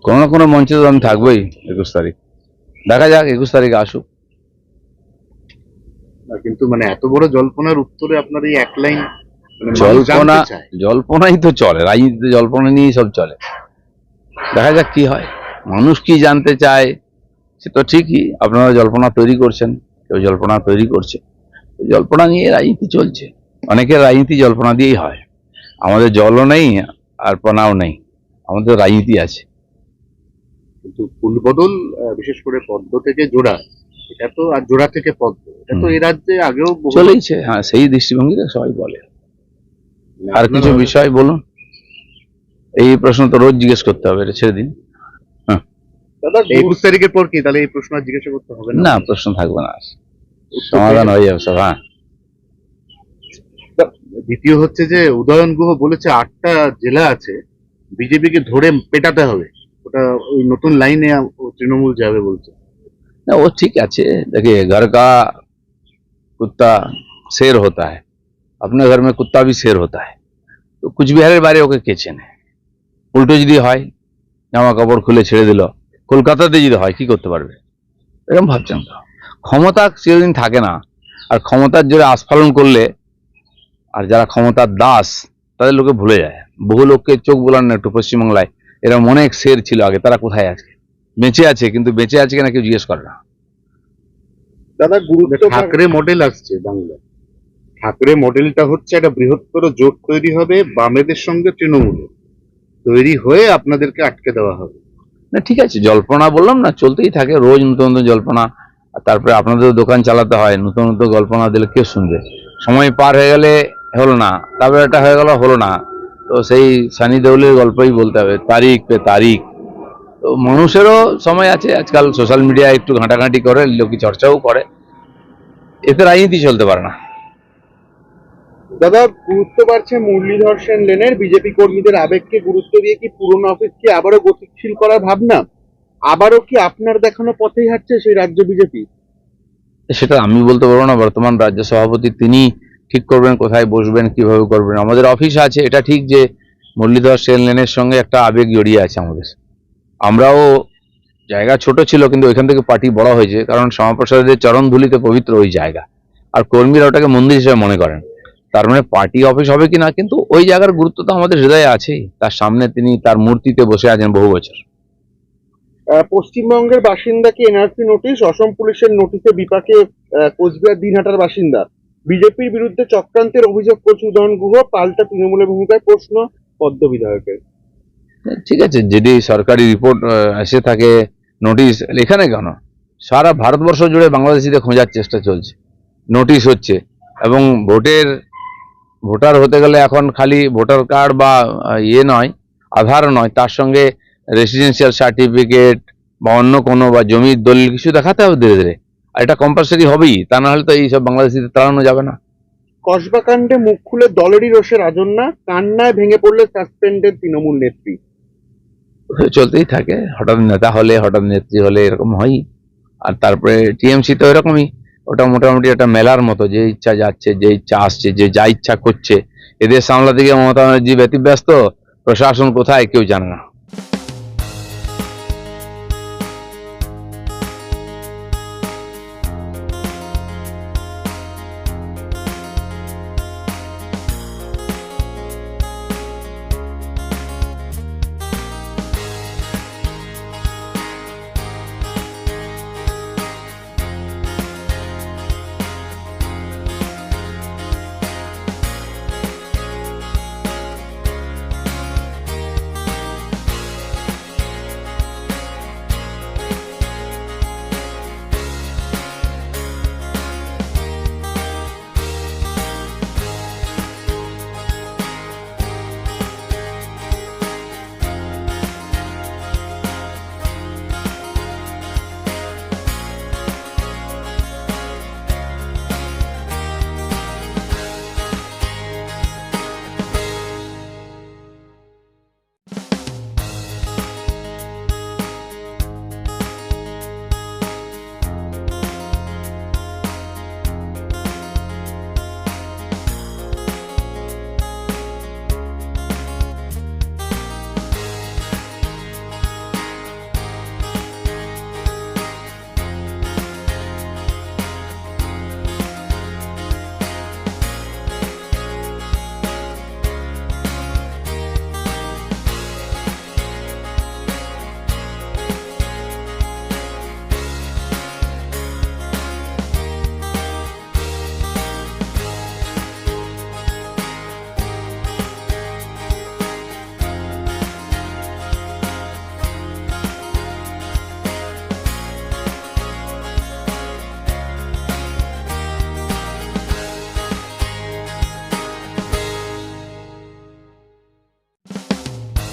কোনো না কোনো মঞ্চে তো আমি থাকবোই 21 তারিখ। দেখা যাক 21 তারিখে আসুক। কিন্তু মানে এত বড় জল্পনার উত্তরে আপনার এই এক লাইন মানে মানুষ জল্পনা জানতে চায়। জল্পনাই তো চলে, রাজনীতিতে জল্পনা নিয়েই সব চলে। দেখা যাক কি হয়, মানুষ কি জানতে চায়। সে তো ঠিকই, আপনারা জল্পনা তৈরি করছেন, কেউ জল্পনা তৈরি করছে, জল্পনা নিয়ে রাজনীতি চলছে। অনেকের রাজনীতি জল্পনা দিয়েই হয়। আমাদের জলও নেই আর পনাও নেই, আমাদের রাজনীতি আছে। কিন্তু ফুলবদল বিশেষ করে পদ্ম থেকে জোড়া, এটা তো, আর জোড়া থেকে পদ্ম, এটা তো এই রাজ্যে আগেও চলেইছে। হ্যাঁ, সেই দৃষ্টিভঙ্গিতে সবাই বলে। মানে আর কিছু বিষয় বলুন, এই প্রশ্ন তো রোজ জিজ্ঞেস করতে হবে, এটা ছেড়ে দিন। দাদা 21 তারিখের পর কি তাহলে এই প্রশ্ন আর জিজ্ঞাসা করতে হবে না, প্রশ্ন থাকবে না, সমাধান হয়ে যাবে সব। হ্যাঁ, দ্বিতীয় হচ্ছে যে উদয়ন গুহ বলেছে 8টা জেলা আছে, বিজেপিকে ধরে পেটাতে হবে, ওটা ওই নতুন লাইনে তৃণমূল যাবে বলছে। না, वो ठीक আছে। देखिए, घर का कुत्ता शेर होता है, अपने घर में कुत्ता भी शेर होता है। তো কুচবিহারের বাইরে ওকে কে চেনে? উল্টো যদি হয়, জামা কাপড় খুলে ছেড়ে দিল, কলকাতাতে যদি হয় কি করতে পারবে? এরকম ভাবছেন তো? ক্ষমতা চিরদিন থাকে না, আর ক্ষমতার জোরে আস্ফালন করলে, আর যারা ক্ষমতার দাস তাদের লোকে ভুলে যায়। বহু লোককে চোখ বোলান না একটু পশ্চিমবাংলায়, এরকম অনেক শের ছিল আগে, তারা কোথায় আছে? বেঁচে আছে, কিন্তু বেঁচে আছে কিনা কেউ জিজ্ঞেস করে না। দাদা ঠাকরে মডেল আসছে বাংলায়, ঠাকরে মডেলটা হচ্ছে একটা বৃহত্তর জোট তৈরি হবে বামেদের সঙ্গে তৃণমূলের, তৈরি হয়ে আপনাদেরকে আটকে দেওয়া হবে। না, ঠিক আছে, জল্পনা বললাম না, চলতেই থাকে রোজ নতুন নতুন জল্পনা। আর তারপরে আপনাদের দোকান চালাতে হয়, নতুন নতুন জল্পনা দিলে কে শুনবে? সময় পার হয়ে গেলে হলো না, তারপরে এটা হয়ে গেল, হলো না, তো সেই সানি দেওলের গল্পই বলতে হবে, তারিখ পে তারিখ। তো মানুষেরও সময় আছে, আজকাল সোশ্যাল মিডিয়ায় একটু ঘাঁটাঘাঁটি করে, লোকে চর্চাও করে, এতে রাজনীতি চলতে পারে না। দাদা গুরুত্ব বাড়ছে মুরলীধর সেন লেনের, বিজেপি কর্মীদের আবেগকে গুরুত্ব দিয়ে কি পুরনো অফিসকে আবারও গতিশীল করার ভাবনা, আবারও কি আপনার দেখানো পথেই হাঁটছে সেই রাজ্য বিজেপি? সেটা আমি বলতে পারবো না, বর্তমান রাজ্য সভাপতি তিনি ঠিক করবেন কোথায় বসবেন, কিভাবে করবেন। আমাদের অফিস আছে, এটা ঠিক যে মুরলীধর সেন লেনের সঙ্গে একটা আবেগ জড়িয়ে আছে আমাদের। আমরাও, জায়গা ছোট ছিল কিন্তু ওইখান থেকে পার্টি বড় হয়েছে, কারণ শ্যামাপ্রসাদের চরণ ধুলিতে পবিত্র ওই জায়গা, আর কর্মীরা ওটাকে মন্দির হিসেবে মনে করেন। তার মানে পার্টি অফিস হবে কিনা, কিন্তু ওই জায়গার গুরুত্ব তো আমাদের হৃদয়ে আছেই। তার সামনে তিনি তার মূর্তিতে বসে আছেন বহু বছর। পশ্চিমবঙ্গের বাসিন্দাকে এনআরসি নোটিশ, অসম পুলিশের নোটিশে বিপাকে কোচবিহার দিনহাটার বাসিন্দা, বিজেপির বিরুদ্ধে চক্রান্তের অভিযোগ করছে উদয়ন গুহ, পাল্টা তৃণমূলের ভূমিকায় প্রশ্ন পদ্ম বিধায়কের। ঠিক আছে, যদি সরকারি রিপোর্ট এসে থাকে, নোটিশ এখানে কেন, সারা ভারতবর্ষ জুড়ে বাংলাদেশিদের খোঁজার চেষ্টা চলছে, নোটিশ হচ্ছে। এবং ভোটার হতে গেলে এখন খালি ভোটার কার্ড বা ইয়ে নয়, আধার নয়, তার সঙ্গে রেসিডেন্সিয়াল সার্টিফিকেট বা অন্য কোনো বা জমির দলিল কিছু দেখাতে হবে ধীরে ধীরে। আর এটা কম্পালসারি হবেই, তা না হলে তো এইসব বাংলাদেশিদের তাড়ানো যাবে না। কসবা কাণ্ডে মুখ খুলে দলেরই রোষে রাজন্যা, কান্নায় ভেঙে পড়লে সাসপেন্ডেড তৃণমূল নেত্রী। চলতেই থাকে, হঠাৎ নেতা হলে, হঠাৎ নেত্রী হলে এরকম হয়ই। আর তারপরে টিএমসি তো এরকমই, ওটা মোটামুটি একটা মেলার মতো, যে ইচ্ছা যাচ্ছে, যে ইচ্ছা আসছে, যে যা ইচ্ছা করছে। এদের সামলাতে গিয়ে মমতা ব্যানার্জি ব্যতিব্যস্ত, প্রশাসন কোথায় কেউ জানে না।